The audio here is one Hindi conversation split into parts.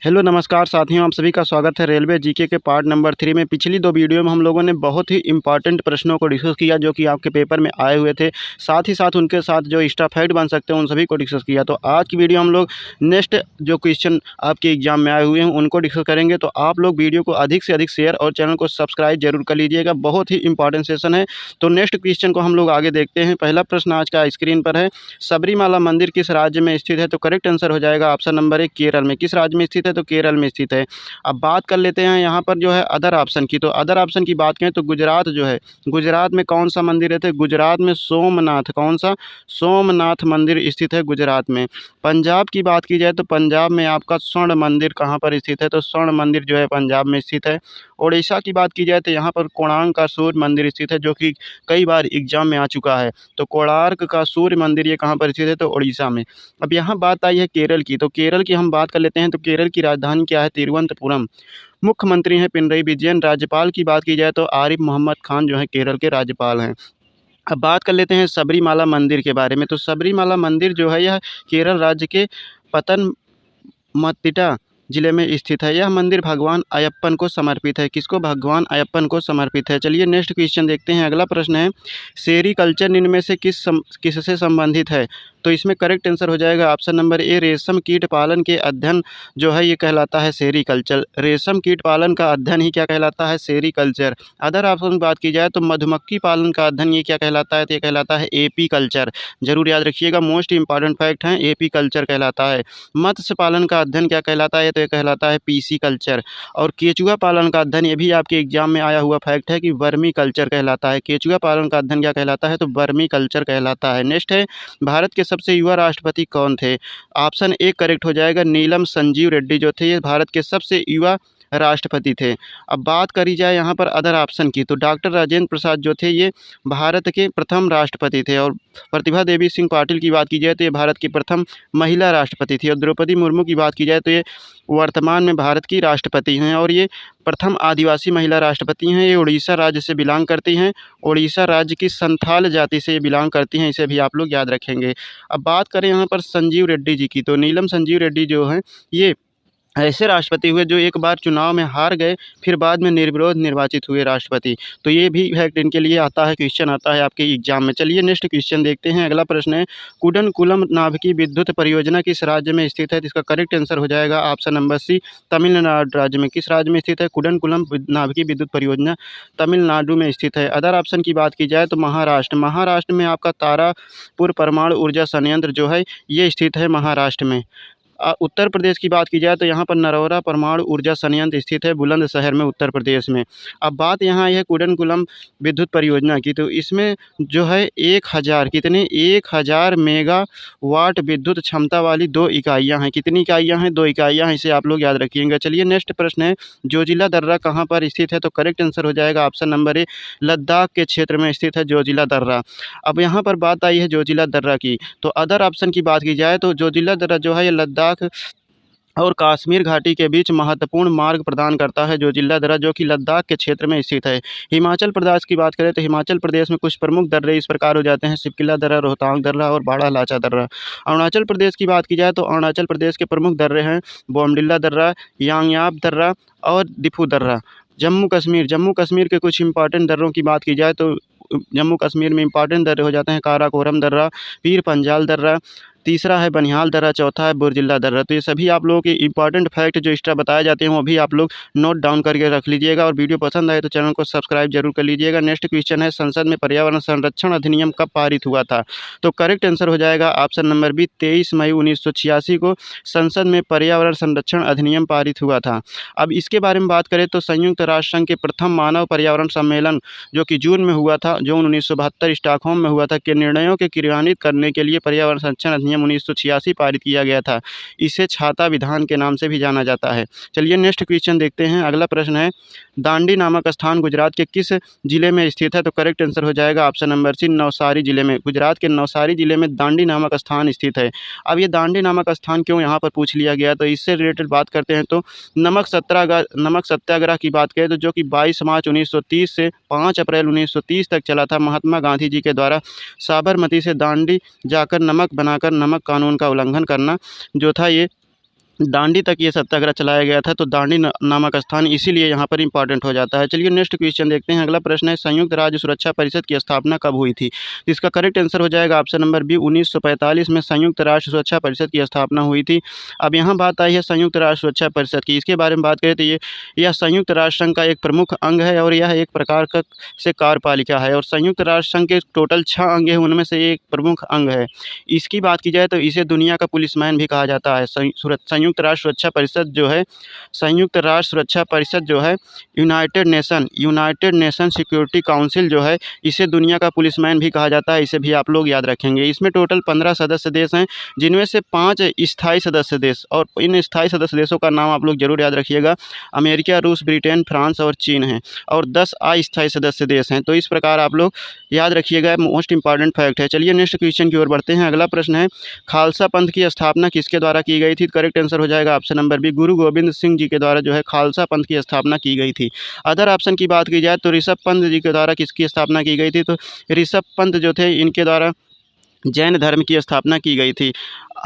हेलो नमस्कार साथियों, आप सभी का स्वागत है रेलवे जीके के पार्ट नंबर 3 में। पिछली 2 वीडियो में हम लोगों ने बहुत ही इंपॉर्टेंट प्रश्नों को डिस्कस किया जो कि आपके पेपर में आए हुए थे। साथ ही साथ उनके साथ जो एक्स्ट्रा फैक्ट बन सकते हैं उन सभी को डिस्कस किया। तो आज की वीडियो हम लोग नेक्स्ट जो क्वेश्चन आपके एग्जाम में आए हुए हैं उनको डिस्कस करेंगे। तो आप लोग वीडियो को अधिक से अधिक शेयर और चैनल को सब्सक्राइब जरूर कर लीजिएगा, बहुत ही इंपॉर्टेंट सेशन है। तो नेक्स्ट क्वेश्चन को हम लोग आगे देखते हैं। पहला प्रश्न आज का स्क्रीन पर है, सबरीमाला मंदिर किस राज्य में स्थित है? तो करेक्ट आंसर हो जाएगा ऑप्शन नंबर 1 केरल में। किस राज्य में स्थित है? तो केरल में स्थित है। अब बात कर लेते हैं यहाँ पर जो है अदर ऑप्शन की। तो अदर ऑप्शन की बात करें तो गुजरात जो है, गुजरात में कौन सा मंदिर है? तो गुजरात में सोमनाथ, कौन सा? सोमनाथ मंदिर स्थित है गुजरात में। पंजाब की बात की जाए तो पंजाब में आपका स्वर्ण मंदिर कहाँ पर स्थित है? तो स्वर्ण मंदिर जो है पंजाब में स्थित है। उड़ीसा की बात की जाए तो यहाँ पर कोणार्क का सूर्य मंदिर स्थित है जो कि कई बार एग्जाम में आ चुका है। तो कोणार्क का सूर्य मंदिर ये कहाँ पर स्थित है? तो उड़ीसा में। अब यहाँ बात आई है केरल की। तो केरल की हम बात कर लेते हैं। तो केरल की राजधानी क्या है? तिरुवनंतपुरम। मुख्यमंत्री हैं पिनरई विजयन। राज्यपाल की बात की जाए तो आरिफ मोहम्मद खान जो है केरल के राज्यपाल हैं। अब बात कर लेते हैं सबरीमाला मंदिर के बारे में। तो सबरीमाला मंदिर जो है यह केरल राज्य के पतनमतिट्टा जिले में स्थित है। यह मंदिर भगवान अयप्पन को समर्पित है। किसको? भगवान अयप्पन को समर्पित है। चलिए नेक्स्ट क्वेश्चन देखते हैं। अगला प्रश्न है, सेरीकल्चर निम्न में से किससे संबंधित है? तो इसमें करेक्ट आंसर हो जाएगा ऑप्शन नंबर ए, रेशम कीट पालन के अध्ययन जो है ये कहलाता है सेरीकल्चर। रेशम कीट पालन का अध्ययन ही क्या कहलाता है? सेरीकल्चर। अदर ऑप्शन की बात की जाए तो मधुमक्खी पालन का अध्ययन ये क्या कहलाता है? तो ये कहलाता है एपी कल्चर। जरूर याद रखिएगा, मोस्ट इंपॉर्टेंट फैक्ट है, एपी कल्चर कहलाता है। मत्स्य पालन का अध्ययन क्या कहलाता है? तो ये कहलाता है पीसी कल्चर। और केचुआ पालन का अध्ययन, ये भी आपके एग्जाम में आया हुआ फैक्ट है कि वर्मी कल्चर कहलाता है। केचुआ पालन का अध्ययन क्या कहलाता है? तो वर्मी कल्चर कहलाता है। नेक्स्ट है, भारत के सबसे युवा राष्ट्रपति कौन थे? ऑप्शन ए करेक्ट हो जाएगा, नीलम संजीव रेड्डी जो थे ये भारत के सबसे युवा राष्ट्रपति थे। अब बात करी जाए यहाँ पर अदर ऑप्शन की। तो डॉक्टर राजेंद्र प्रसाद जो थे ये भारत के प्रथम राष्ट्रपति थे। और प्रतिभा देवी सिंह पाटिल की बात की जाए तो ये भारत की प्रथम महिला राष्ट्रपति थी। और द्रौपदी मुर्मू की बात की जाए तो ये वर्तमान में भारत की राष्ट्रपति हैं और ये प्रथम आदिवासी महिला राष्ट्रपति हैं। ये उड़ीसा राज्य से बिलोंग करती हैं। उड़ीसा राज्य की संथाल जाति से ये बिलोंग करती हैं, इसे भी आप लोग याद रखेंगे। अब बात करें यहाँ पर संजीव रेड्डी जी की। तो नीलम संजीव रेड्डी जो हैं ये ऐसे राष्ट्रपति हुए जो एक बार चुनाव में हार गए, फिर बाद में निर्विरोध निर्वाचित हुए राष्ट्रपति। तो ये भी फैक्ट इनके लिए आता है, क्वेश्चन आता है आपके एग्जाम में। चलिए नेक्स्ट क्वेश्चन देखते हैं। अगला प्रश्न है, कुडनकुलम नाभिकीय विद्युत परियोजना किस राज्य में स्थित है? इसका करेक्ट आंसर हो जाएगा ऑप्शन नंबर सी, तमिलनाडु राज्य में। किस राज्य में स्थित है कुडनकुलम नाभिकीय विद्युत परियोजना? तमिलनाडु में स्थित है। अदर ऑप्शन की बात की जाए तो महाराष्ट्र, महाराष्ट्र में आपका तारापुर परमाणु ऊर्जा संयंत्र जो है ये स्थित है महाराष्ट्र में। उत्तर प्रदेश की बात की जाए तो यहाँ पर नरौरा परमाणु ऊर्जा संयंत्र स्थित है बुलंदशहर में, उत्तर प्रदेश में। अब बात यहाँ आई है कुडनकुलम विद्युत परियोजना की। तो इसमें जो है 1000 कितने 1000 मेगावाट विद्युत क्षमता वाली 2 इकाइयाँ हैं। कितनी इकाइयाँ हैं? 2 इकाइयाँ हैं, इसे आप लोग याद रखिएगा। चलिए नेक्स्ट प्रश्न है, जोजिला दर्रा कहाँ पर स्थित है? तो करेक्ट आंसर हो जाएगा ऑप्शन नंबर ए, लद्दाख के क्षेत्र में स्थित है जोजिला दर्रा। अब यहाँ पर बात आई है जोजिला दर्रा की। तो अदर ऑप्शन की बात की जाए तो जोजिला दर्रा जो है ये लद्दाख और कश्मीर घाटी के बीच महत्वपूर्ण मार्ग प्रदान करता है जोजिला दर्रा, जो कि लद्दाख के क्षेत्र में स्थित है। हिमाचल प्रदेश की बात करें तो हिमाचल प्रदेश में कुछ प्रमुख दर्रे इस प्रकार हो जाते हैं, सिपकिला दर्रा, रोहतांग दर्रा और बाड़ा लाचा दर्रा। अरुणाचल प्रदेश की बात की जाए तो अरुणाचल प्रदेश के प्रमुख दर्रे हैं बोमडिला दर्रा, यांगयाप दर्रा और दिफू दर्रा। जम्मू कश्मीर के कुछ इंपॉर्टेंट दर्रों की बात की जाए तो जम्मू कश्मीर में इंपॉर्टेंट दर्रे हो जाते हैं काराकोरम दर्रा, पीर पंजाल दर्रा, तीसरा है बनिहाल दर्रा, चौथा है बुरजिल्ला दर्रा। तो ये सभी आप लोगों के इंपॉर्टेंट फैक्ट जो एक्स्ट्रा बताए जाते हैं वो भी आप लोग नोट डाउन करके रख लीजिएगा। और वीडियो पसंद आए तो चैनल को सब्सक्राइब जरूर कर लीजिएगा। नेक्स्ट क्वेश्चन है, संसद में पर्यावरण संरक्षण अधिनियम कब पारित हुआ था? तो करेक्ट आंसर हो जाएगा ऑप्शन नंबर बी, 23 मई 1986 को संसद में पर्यावरण संरक्षण अधिनियम पारित हुआ था। अब इसके बारे में बात करें तो संयुक्त राष्ट्र संघ के प्रथम मानव पर्यावरण सम्मेलन जो कि जून में हुआ था, जून 1972 स्टॉकहोम में हुआ था, के निर्णयों के क्रियान्वित करने के लिए पर्यावरण संरक्षण अधिनियम 1986 पारित किया गया था। इसे छाता विधान के नाम से भी जाना जाता है। चलिए नेक्स्ट क्वेश्चन देखते हैं। अगला प्रश्न है, दांडी नामक स्थान गुजरात के किस जिले में स्थित है? तो करेक्ट आंसर हो जाएगा ऑप्शन नंबर सी, नवसारी जिले में। गुजरात के नवसारी जिले में दांडी नामक स्थान स्थित है। अब ये दांडी नामक स्थान क्यों यहाँ पर पूछ लिया गया, तो इससे रिलेटेड बात करते हैं। तो नमक सत्याग्रह की बात करें तो जो कि 22 मार्च 1930 से 5 अप्रैल 1930 तक चला था, महात्मा गांधी जी के द्वारा साबरमती से दांडी जाकर नमक बनाकर नमक कानून का उल्लंघन करना जो था ये दांडी तक ये सत्याग्रह चलाया गया था, तो दांडी नामक स्थान इसीलिए यहाँ पर इंपॉर्टेंट हो जाता है। चलिए नेक्स्ट क्वेश्चन देखते हैं। अगला प्रश्न है, संयुक्त राज्य सुरक्षा परिषद की स्थापना कब हुई थी? इसका करेक्ट आंसर हो जाएगा ऑप्शन नंबर बी, 1945 में संयुक्त राष्ट्र सुरक्षा परिषद की स्थापना हुई थी। अब यहाँ बात आई है संयुक्त राष्ट्र सुरक्षा परिषद की। इसके बारे में बात करें तो यह संयुक्त राष्ट्र संघ का एक प्रमुख अंग है और यह एक प्रकार का से कार्यपालिका है, और संयुक्त राष्ट्र संघ के टोटल 6 अंग हैं, उनमें से एक प्रमुख अंग है। इसकी बात की जाए तो इसे दुनिया का पुलिसमैन भी कहा जाता है। संयुक्त राष्ट्र सुरक्षा परिषद जो है, संयुक्त राष्ट्र सुरक्षा परिषद जो है, यूनाइटेड नेशन सिक्योरिटी काउंसिल जो है, इसे दुनिया का पुलिसमैन भी कहा जाता है। इसे भी आप लोग याद रखेंगे। इसमें टोटल 15 सदस्य देश हैं, जिनमें से 5 स्थायी सदस्य देश, और इन स्थायी सदस्य देशों का नाम आप लोग जरूर याद रखिएगा। अमेरिका, रूस, ब्रिटेन, फ्रांस और चीन हैं, और 10 अस्थायी सदस्य देश हैं। तो इस प्रकार आप लोग याद रखिएगा, मोस्ट इंपॉर्टेंट फैक्ट है। चलिए नेक्स्ट क्वेश्चन की ओर बढ़ते हैं। अगला प्रश्न है, खालसा पंथ की स्थापना किसके द्वारा की गई थी? करेक्ट आंसर हो जाएगा ऑप्शन नंबर बी, गुरु गोविंद सिंह जी के द्वारा जो है खालसा पंथ की स्थापना की गई थी। अदर ऑप्शन की बात की जाए तो ऋषभ पंत जी के द्वारा किसकी स्थापना की गई थी? तो ऋषभ पंत जो थे, इनके द्वारा जैन धर्म की स्थापना की गई थी।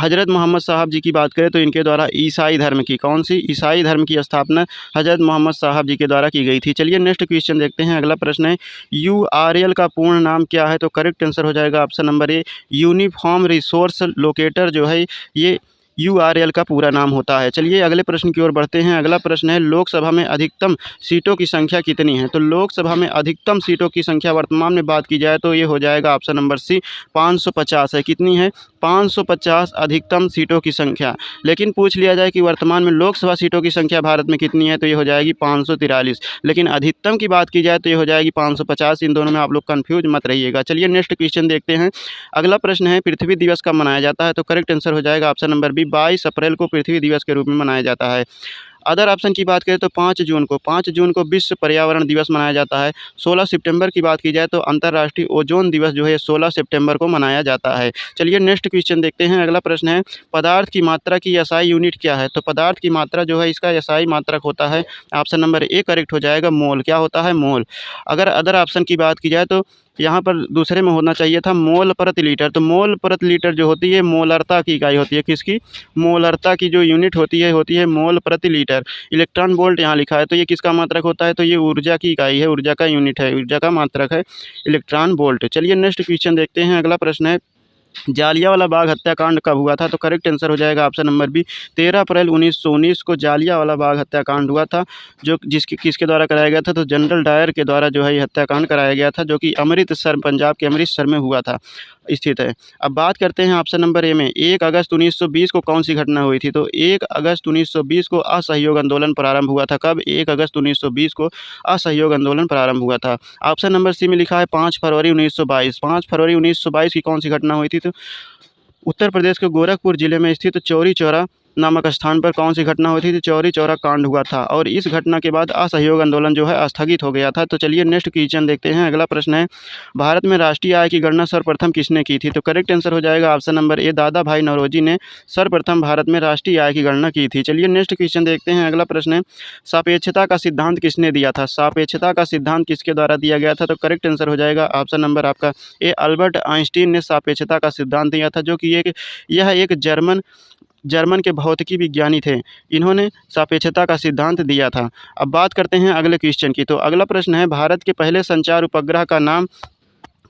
हज़रत मोहम्मद साहब जी की बात करें तो इनके द्वारा ईसाई धर्म की, कौन सी? ईसाई धर्म की स्थापना हज़रत मोहम्मद साहब जी के द्वारा की गई थी। चलिए नेक्स्ट क्वेश्चन देखते हैं। अगला प्रश्न है, यूआरएल का पूर्ण नाम क्या है? तो करेक्ट आंसर हो जाएगा option number A, uniform resource locator जो है, ये यूआरएल का पूरा नाम होता है। चलिए अगले प्रश्न की ओर बढ़ते हैं। अगला प्रश्न है, लोकसभा में अधिकतम सीटों की संख्या कितनी है? तो लोकसभा में अधिकतम सीटों की संख्या वर्तमान में बात की जाए तो ये हो जाएगा ऑप्शन नंबर सी, 550 है। कितनी है? 550 अधिकतम सीटों की संख्या। लेकिन पूछ लिया जाए कि वर्तमान में लोकसभा सीटों की संख्या भारत में कितनी है, तो ये हो जाएगी 543। लेकिन अधिकतम की बात की जाए तो ये हो जाएगी 550। इन दोनों में आप लोग कंफ्यूज मत रहिएगा। चलिए नेक्स्ट क्वेश्चन देखते हैं। अगला प्रश्न है, पृथ्वी दिवस कब मनाया जाता है? तो करेक्ट आंसर हो जाएगा ऑप्शन नंबर बी, 22 अप्रैल को पृथ्वी दिवस के रूप में मनाया जाता है। अदर ऑप्शन की बात करें तो 5 जून को विश्व पर्यावरण दिवस मनाया जाता है। 16 सितंबर की बात की जाए तो अंतर्राष्ट्रीय ओजोन दिवस जो है 16 सितंबर को मनाया जाता है। चलिए नेक्स्ट क्वेश्चन देखते हैं। अगला प्रश्न है, पदार्थ की मात्रा की एसआई यूनिट क्या है? तो पदार्थ की मात्रा जो है, इसका एसआई मात्रक होता है ऑप्शन नंबर ए, करेक्ट हो जाएगा मोल। क्या होता है? मोल। अगर अदर ऑप्शन की बात की जाए तो यहाँ पर दूसरे में होना चाहिए था मोल प्रति लीटर। तो मोल प्रति लीटर जो होती है, मोलरता की इकाई होती है। किसकी? मोलरता की जो यूनिट होती है मोल प्रति लीटर। इलेक्ट्रॉन वोल्ट यहाँ लिखा है, तो ये किसका मात्रक होता है? तो ये ऊर्जा की इकाई है, ऊर्जा का यूनिट है, ऊर्जा का मात्रक है इलेक्ट्रॉन वोल्ट। चलिए नेक्स्ट क्वेश्चन देखते हैं। अगला प्रश्न है, जालियांवाला बाग हत्याकांड कब हुआ था? तो करेक्ट आंसर हो जाएगा ऑप्शन नंबर बी, 13 अप्रैल 1919 को जालियांवाला बाग हत्याकांड हुआ था। जो किसके द्वारा कराया गया था? तो जनरल डायर के द्वारा जो है ये हत्याकांड कराया गया था, जो कि अमृतसर, पंजाब के अमृतसर में हुआ था, स्थित है। अब बात करते हैं ऑप्शन नंबर ए में, 1 अगस्त 1920 को कौन सी घटना हुई थी? तो 1 अगस्त 1920 को असहयोग आंदोलन प्रारंभ हुआ था। कब? 1 अगस्त 1920 को असहयोग आंदोलन प्रारंभ हुआ था। ऑप्शन नंबर सी में लिखा है 5 फरवरी 1922। 5 फरवरी 1922 की कौन सी घटना हुई थी? तो उत्तर प्रदेश के गोरखपुर जिले में स्थित चौरी चौरा नामक स्थान पर कौन सी घटना हुई थी? चौरी चौरा कांड हुआ था, और इस घटना के बाद असहयोग आंदोलन जो है स्थगित हो गया था। तो चलिए नेक्स्ट क्वेश्चन देखते हैं। अगला प्रश्न है, भारत में राष्ट्रीय आय की गणना सर्वप्रथम किसने की थी? तो करेक्ट आंसर हो जाएगा ऑप्शन नंबर ए, दादा भाई नौरोजी ने सर्वप्रथम भारत में राष्ट्रीय आय की गणना की थी। चलिए नेक्स्ट क्वेश्चन देखते हैं। अगला प्रश्न है, सापेक्षता का सिद्धांत किसने दिया था? सापेक्षता का सिद्धांत किसके द्वारा दिया गया था? तो करेक्ट आंसर हो जाएगा ऑप्शन नंबर आपका ए, अल्बर्ट आइंस्टीन ने सापेक्षता का सिद्धांत दिया था, जो कि यह एक जर्मन के भौतिकी विज्ञानी थे। इन्होंने सापेक्षता का सिद्धांत दिया था। अब बात करते हैं अगले क्वेश्चन की। तो अगला प्रश्न है, भारत के पहले संचार उपग्रह का नाम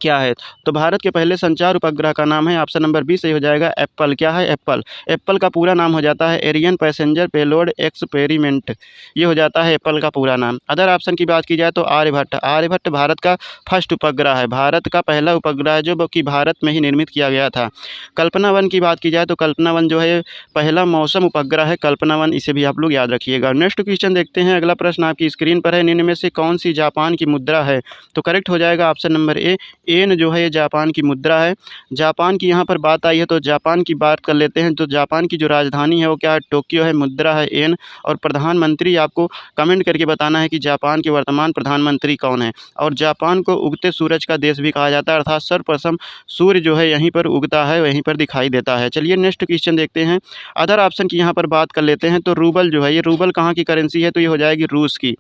क्या है? तो भारत के पहले संचार उपग्रह का नाम है ऑप्शन नंबर बी, सही हो जाएगा एप्पल। क्या है? एप्पल। एप्पल का पूरा नाम हो जाता है एरियन पैसेंजर पेलोड एक्सपेरिमेंट। ये हो जाता है एप्पल का पूरा नाम। अदर ऑप्शन की बात की जाए तो आर्यभट्ट। आर्यभट्ट भारत का फर्स्ट उपग्रह है, भारत का पहला उपग्रह है, जो कि भारत में ही निर्मित किया गया था। कल्पना वन की बात की जाए तो कल्पना वन जो है पहला मौसम उपग्रह है, कल्पना वन, इसे भी आप लोग याद रखिएगा। नेक्स्ट क्वेश्चन देखते हैं। अगला प्रश्न आपकी स्क्रीन पर है, निम्न में से कौन सी जापान की मुद्रा है? तो करेक्ट हो जाएगा ऑप्शन नंबर ए, एन जो है ये जापान की मुद्रा है। जापान की यहाँ पर बात आई है तो जापान की बात कर लेते हैं। तो जापान की जो राजधानी है वो क्या है? टोक्यो है, मुद्रा है एन। और प्रधानमंत्री आपको कमेंट करके बताना है कि जापान के वर्तमान प्रधानमंत्री कौन है। और जापान को उगते सूरज का देश भी कहा जाता है, अर्थात सर्वप्रथम सूर्य जो है यहीं पर उगता है, वहीं पर दिखाई देता है। चलिए नेक्स्ट क्वेश्चन देखते हैं। अदर ऑप्शन की यहाँ पर बात कर लेते हैं। तो रूबल जो है, ये रूबल कहाँ की करेंसी है? तो ये हो जाएगी रूस की।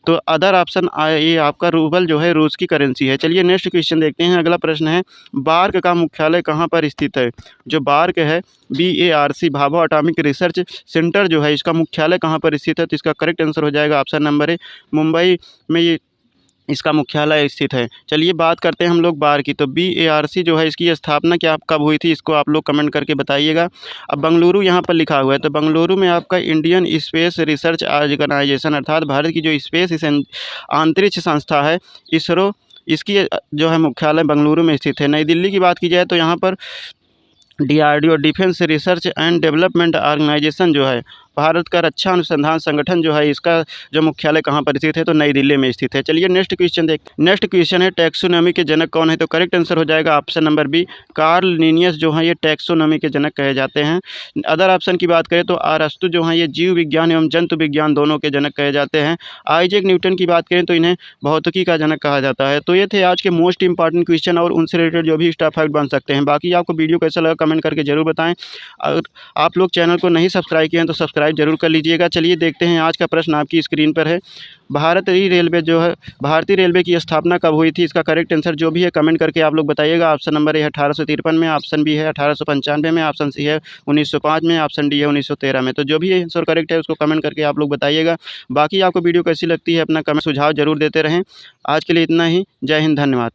तो अदर ऑप्शन ये आपका रूबल जो है रूस की करेंसी है। चलिए नेक्स्ट क्वेश्चन देखते हैं। देखते हैं। अगला प्रश्न है, बार्क का मुख्यालय कहाँ पर स्थित है? जो बार्क है, BARC, Bhabha atomic research centre जो है, इसका मुख्यालय कहाँ पर स्थित है? तो इसका करेक्ट आंसर हो जाएगा ऑप्शन नंबर ए, मुंबई में ये इसका मुख्यालय स्थित है। चलिए बात करते हैं हम लोग बार की। तो BARC जो है, इसकी स्थापना क्या कब हुई थी, इसको आप लोग कमेंट करके बताइएगा। अब बंगलुरु यहाँ पर लिखा हुआ है, तो बंगलुरु में आपका इंडियन स्पेस रिसर्च ऑर्गेनाइजेशन, अर्थात भारत की जो स्पेस अंतरिक्ष संस्था है, इसरो, इसकी जो है मुख्यालय बंगलुरु में स्थित है। नई दिल्ली की बात की जाए तो यहाँ पर DRDO, defence research and development organisation जो है, भारत का रक्षा अनुसंधान संगठन जो है, इसका जो मुख्यालय कहाँ पर स्थित है? तो नई दिल्ली में स्थित है। चलिए नेक्स्ट क्वेश्चन देखते हैं। नेक्स्ट क्वेश्चन है, टैक्सोनॉमी के जनक कौन है? तो करेक्ट आंसर हो जाएगा option number B, Carl Linnaeus जो है, ये टैक्सोनॉमी के जनक कहे जाते हैं। अदर ऑप्शन की बात करें तो अरस्तु जो है, ये जीव विज्ञान एवं जंतु विज्ञान दोनों के जनक कहे जाते हैं। आइजैक न्यूटन की बात करें तो इन्हें भौतिकी का जनक कहा जाता है। तो ये थे आज के मोस्ट इंपॉर्टेंट क्वेश्चन और उनसे रिलेटेड जो भी एक्स्ट्रा फैक्ट बन सकते हैं। बाकी आपको वीडियो कैसा लगा कमेंट करके जरूर बताएं। अगर आप लोग चैनल को नहीं सब्सक्राइब किए हैं तो सब्सक्राइब जरूर कर लीजिएगा। चलिए देखते हैं, आज का प्रश्न आपकी स्क्रीन पर है, भारतीय रेलवे जो है, भारतीय रेलवे की स्थापना कब हुई थी? इसका करेक्ट आंसर जो भी है कमेंट करके आप लोग बताइएगा। ऑप्शन नंबर ए है 1853 में, ऑप्शन बी है 1895 में, ऑप्शन सी है 1905 में, ऑप्शन डी है 1913 में। तो जो भी आंसर करेक्ट है उसको कमेंट करके आप लोग बताइएगा। बाकी आपको वीडियो कैसी लगती है अपना कमेंट सुझाव जरूर देते रहें। आज के लिए इतना ही। जय हिंद, धन्यवाद।